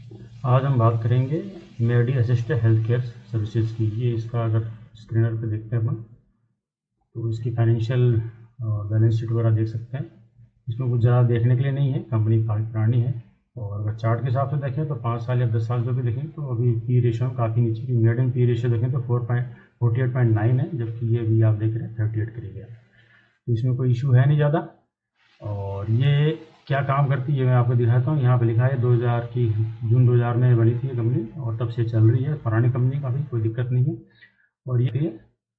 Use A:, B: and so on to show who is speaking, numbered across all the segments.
A: आज हम बात करेंगे मेडी असिस्ट हेल्थ केयर सर्विसेज की। ये इसका अगर स्क्रीनर पे देखते हैं अपन तो इसकी फाइनेंशियल बैलेंस शीट वगैरह देख सकते हैं। इसमें कुछ ज़्यादा देखने के लिए नहीं है, कंपनी काफ़ी पुरानी है। और अगर चार्ट के हिसाब से देखें तो 5 साल या 10 साल जो भी देखें तो अभी पी रेशियो काफ़ी नीचे की मीडियम पी रेशियो देखें तो 48.9 है, जबकि ये भी आप देख रहे हैं 38 करीब है। तो इसमें कोई इशू है नहीं ज़्यादा। और ये क्या काम करती है मैं आपको दिखाता हूँ। यहाँ पे लिखा है 2000 की जून 2000 में बनी थी ये कंपनी और तब से चल रही है। पुरानी कंपनी काफ़ी, कोई दिक्कत नहीं है। और ये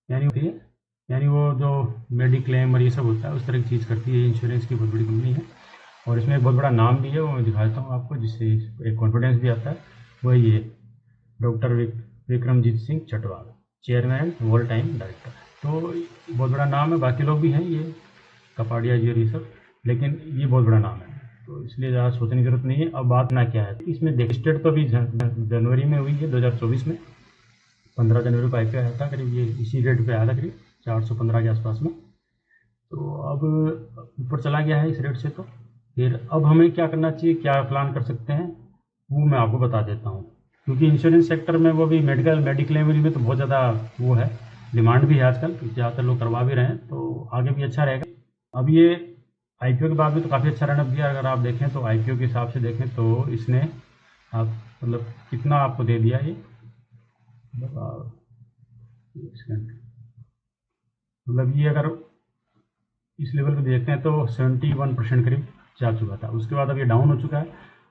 A: यानी वो जो मेडिक्लेम और ये सब होता है उस तरह की चीज़ करती है। इंश्योरेंस की बहुत बड़ी कंपनी है और इसमें एक बहुत बड़ा नाम भी है, वो मैं दिखाता हूँ आपको, जिससे एक कॉन्फिडेंस भी आता है। वही ये doctor Vikramjit Singh Chatwal, chairman all time director. तो बहुत बड़ा नाम है। बाकी लोग भी हैं, ये कपाड़िया जी और ये सब, लेकिन ये बहुत बड़ा नाम है तो इसलिए ज़्यादा सोचने की जरूरत नहीं है। अब बात ना क्या है इसमें रजिस्टर्ड तो अभी जनवरी में हुई है 2024 में, 15 जनवरी को IPO आया था करीब, ये इसी रेट पे आया था करीब 415 के आसपास में। तो अब ऊपर चला गया है इस रेट से। तो फिर अब हमें क्या करना चाहिए, क्या प्लान कर सकते हैं, वो मैं आपको बता देता हूँ। क्योंकि इंश्योरेंस सेक्टर में वो भी मेडिक्लेम में तो बहुत ज़्यादा वो है, डिमांड भी है आजकल, ज़्यादातर लोग करवा भी रहे हैं, तो आगे भी अच्छा रहेगा। अब ये IPO के बाद में तो काफ़ी अच्छा रनअप दिया। अगर आप देखें तो IPO के हिसाब से देखें तो इसने आप मतलब कितना आपको दे दिया ये, मतलब ये अगर इस लेवल पे देखते हैं तो 71% करीब जा चुका था। उसके बाद अब ये डाउन हो चुका है।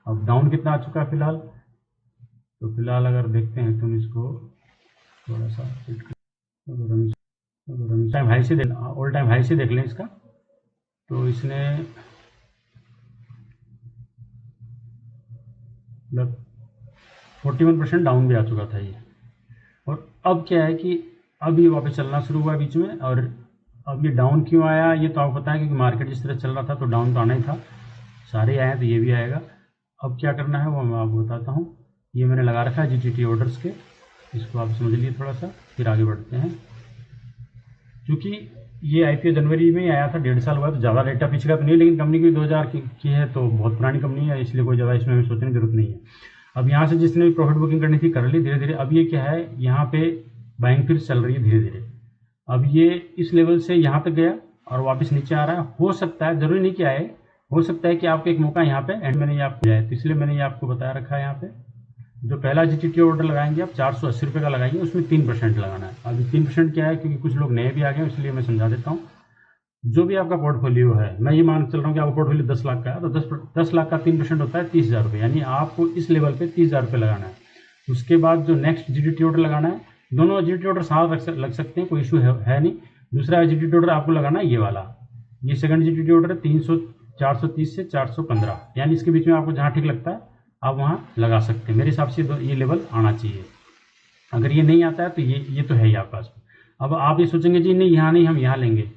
A: अब डाउन कितना आ चुका है फिलहाल, तो फिलहाल अगर देखते हैं तुम इसको थोड़ा सा टाइम हाई से ऑल टाइम हाई से देख लें इसका, तो इसने मतलब 41% डाउन भी आ चुका था ये। और अब क्या है कि अब ये वापस चलना शुरू हुआ बीच में। और अब ये डाउन क्यों आया ये तो आपको पता है, क्योंकि मार्केट जिस तरह चल रहा था तो डाउन तो आना ही था। सारे आए हैं तो ये भी आएगा। अब क्या करना है वो मैं आपको बताता हूँ। ये मैंने लगा रखा है GTT ऑर्डर्स के, इसको आप समझ लीजिए थोड़ा सा, फिर आगे बढ़ते हैं। क्योंकि ये IPO जनवरी में ही आया था, 1.5 साल हुआ, तो ज़्यादा डेटा पीछे का तो नहीं, लेकिन कंपनी की 2000 की है तो बहुत पुरानी कंपनी है, इसलिए कोई ज़्यादा इसमें हमें सोचने की जरूरत नहीं है। अब यहाँ से जिसने भी प्रॉफिट बुकिंग करनी थी कर ली धीरे धीरे। अब ये क्या है, यहाँ पे बाइंग फिर चल रही है धीरे धीरे। अब ये इस लेवल से यहाँ तक गया और वापस नीचे आ रहा है। हो सकता है, जरूरी नहीं कि आए, हो सकता है कि आपको एक मौका यहाँ पे एंड में नहीं आपको जाए, तो इसलिए मैंने ये आपको बताया रखा है। यहाँ पे जो पहला GTT ऑर्डर लगाएंगे आप 480 रुपये का लगाएंगे, उसमें 3% लगाना है। अभी 3% क्या है, क्योंकि कुछ लोग नए भी आ गए इसलिए मैं समझा देता हूँ। जो भी आपका पोर्टफोलियो है, मैं ये मान चल रहा हूँ कि आपका पोर्टफोलियो 10 लाख का है, तो 10 लाख का 3% होता है 30,000 रुपये, यानी आपको इस लेवल पे 30,000 रुपये लगाना है। उसके बाद जो नेक्स्ट GTT ऑर्डर लगाना है, दोनों GTT ऑर्डर साथ लग सकते हैं, कोई इशू है नहीं। दूसरा GTT ऑर्डर आपको लगाना है ये वाला, ये सेकंड GTT ऑर्डर है 430 से 415, यानी इसके बीच में आपको जहाँ ठीक लगता है आप वहाँ लगा सकते हैं। मेरे हिसाब से ये लेवल आना चाहिए। अगर ये नहीं आता है तो ये तो है ही आपके पास। अब आप ये सोचेंगे जी नहीं यहाँ नहीं, हम यहाँ लेंगे,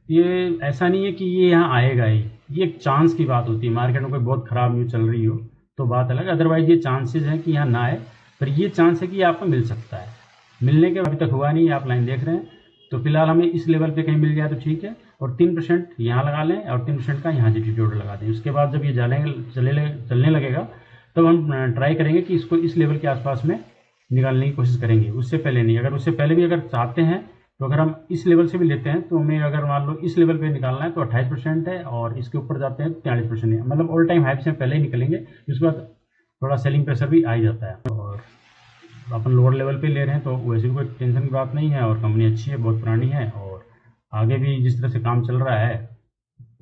A: ये ऐसा नहीं है कि ये यहाँ आएगा ही। ये एक चांस की बात होती है। मार्केट में कोई बहुत ख़राब न्यूज़ चल रही हो तो बात अलग, अदरवाइज ये चांसेस हैं कि यहाँ ना आए, पर ये चांस है कि आपको मिल सकता है। मिलने के अभी तक हुआ नहीं, आप लाइन देख रहे हैं। तो फिलहाल हमें इस लेवल पे कहीं मिल जाए तो ठीक है, और 3% यहाँ लगा लें और 3% का यहाँ GTT ऑर्डर लगा दें। उसके बाद जब ये चलने लगेगा तब हम ट्राई करेंगे कि इसको इस लेवल के आसपास में निकालने की कोशिश करेंगे, उससे पहले नहीं। अगर उससे पहले भी अगर चाहते हैं तो अगर हम इस लेवल से भी लेते हैं तो हमें अगर मान लो इस लेवल पे निकालना है तो 28% है, और इसके ऊपर जाते हैं 43% है, मतलब ऑल टाइम हाई से पहले ही निकलेंगे। उसके बाद थोड़ा सेलिंग प्रेशर भी आ ही जाता है। और अपन लोअर लेवल पे ले रहे हैं तो वैसे भी कोई टेंशन की बात नहीं है, और कंपनी अच्छी है, बहुत पुरानी है, और आगे भी जिस तरह से काम चल रहा है,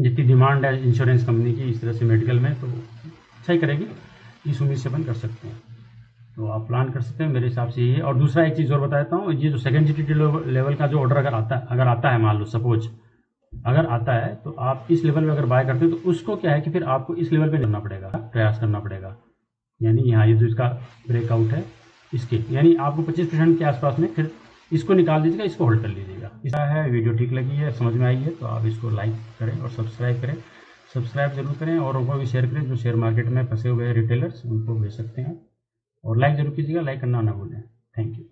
A: जितनी डिमांड है इंश्योरेंस कंपनी की इस तरह से मेडिकल में, तो अच्छा ही करेगी, इस उम्मीद से अपन कर सकते हैं। तो आप प्लान कर सकते हैं, मेरे हिसाब से ये। और दूसरा एक चीज़ और बताता हूँ, ये जो सेकंड GTT लेवल का जो ऑर्डर अगर आता है मान लो सपोज अगर आता है, तो आप इस लेवल पे अगर बाय करते हो तो उसको क्या है कि फिर आपको इस लेवल पे करना पड़ेगा, प्रयास करना पड़ेगा। यानी यहाँ ये जो इसका ब्रेकआउट है इसके, यानी आपको 25% के आसपास में फिर इसको निकाल दीजिएगा, इसको होल्ड कर लीजिएगा। ऐसा है, वीडियो ठीक लगी है, समझ में आई है तो आप इसको लाइक करें और सब्सक्राइब करें। सब्सक्राइब जरूर करें और उनको भी शेयर करें, जो शेयर मार्केट में फंसे हुए रिटेलर्स उनको भेज सकते हैं। और लाइक जरूर कीजिएगा, लाइक करना ना भूलें। Thank you.